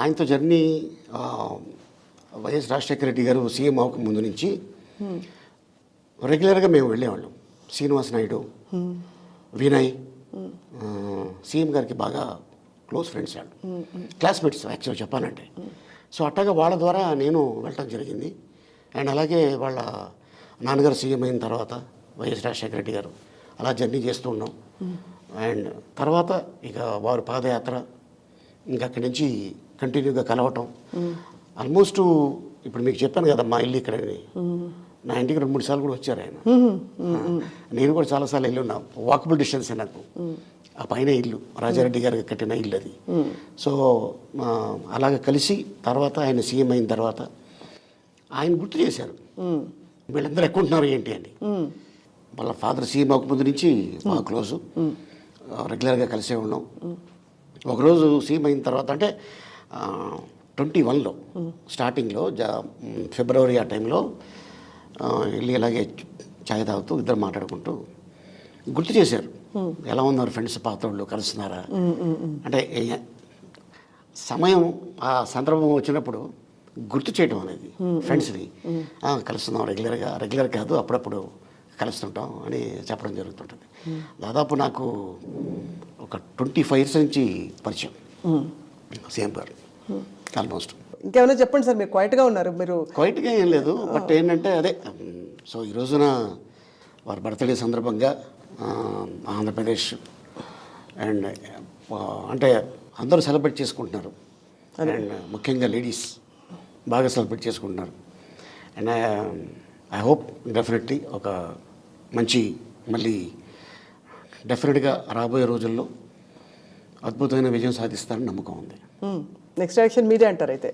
ఆయనతో journey YS Rajasekhara Reddy గారు CM అవ్వక ముందు నుంచి రెగ్యులర్గా మేము వెళ్ళేవాళ్ళం. శ్రీనివాస్ నాయుడు, వినయ్, సీఎం గారికి బాగా క్లోజ్ ఫ్రెండ్స్ వాళ్ళు, క్లాస్మేట్స్ యాక్చువల్గా చెప్పాలంటే. సో అట్టగా వాళ్ళ ద్వారా నేను వెళ్ళటం జరిగింది. అండ్ అలాగే వాళ్ళ నాన్నగారు సీఎం అయిన తర్వాత వైఎస్ రాజశేఖర రెడ్డి గారు అలా జర్నీ చేస్తూ ఉన్నాం. అండ్ తర్వాత ఇక వారు పాదయాత్ర, ఇంకా అక్కడి నుంచి కంటిన్యూగా కలవటం. ఆల్మోస్ట్ ఇప్పుడు మీకు చెప్పాను కదా మా ఇల్లు ఇక్కడని, నా ఇంటికి 2-3 సార్లు కూడా వచ్చారు ఆయన. నేను కూడా చాలాసార్లు వెళ్ళి ఉన్నా, వాకబుల్ డిస్టెన్స్ నాకు. ఆ పైన ఇల్లు రాజారెడ్డి గారికి కట్టిన ఇల్లు అది. సో అలాగ కలిసి తర్వాత ఆయన సీఎం అయిన తర్వాత ఆయన గుర్తు చేశారు, వీళ్ళందరూ ఎక్కడుంటున్నారు ఏంటి అని. వాళ్ళ ఫాదర్ సీఎం అవ్వకముందు నుంచి మా క్లోజు, రెగ్యులర్గా కలిసే ఉన్నాం. ఒకరోజు సీఎం అయిన తర్వాత అంటే 21లో స్టార్టింగ్లో ఫిబ్రవరి ఆ టైంలో వెళ్ళి అలాగే ఛాయ్ తాగుతూ ఇద్దరు మాట్లాడుకుంటూ గుర్తు చేశారు, ఎలా ఉన్నారు ఫ్రెండ్స్, పాత వాళ్ళు కలుస్తున్నారా అంటే. సమయం ఆ సందర్భం వచ్చినప్పుడు గుర్తు చేయడం అనేది ఫ్రెండ్స్ని, కలుస్తున్నాం రెగ్యులర్ కాదు అప్పుడప్పుడు కలుస్తుంటాం అని చెప్పడం జరుగుతుంటుంది. దాదాపు నాకు ఒక 25 years నుంచి పరిచయం సీఎం గారు ఆల్మోస్ట్. ఇంకేమైనా చెప్పండి సార్, మీరు క్వైట్గా ఉన్నారు. మీరు క్వైట్గా ఏం లేదు, బట్ ఏంటంటే అదే. సో ఈ రోజున వారి బర్త్డే సందర్భంగా ఆంధ్రప్రదేశ్ అండ్ అంటే అందరూ సెలబ్రేట్ చేసుకుంటున్నారు. అండ్ ముఖ్యంగా లేడీస్ బాగా సెలబ్రేట్ చేసుకుంటున్నారు. అండ్ ఐ హోప్ డెఫినెట్లీ ఒక మంచి మళ్ళీ డెఫినెట్గా రాబోయే రోజుల్లో అద్భుతమైన విజయం సాధిస్తారని నమ్మకం ఉంది. నెక్స్ట్ ఎలక్షన్ మీరే అంటారు అయితే.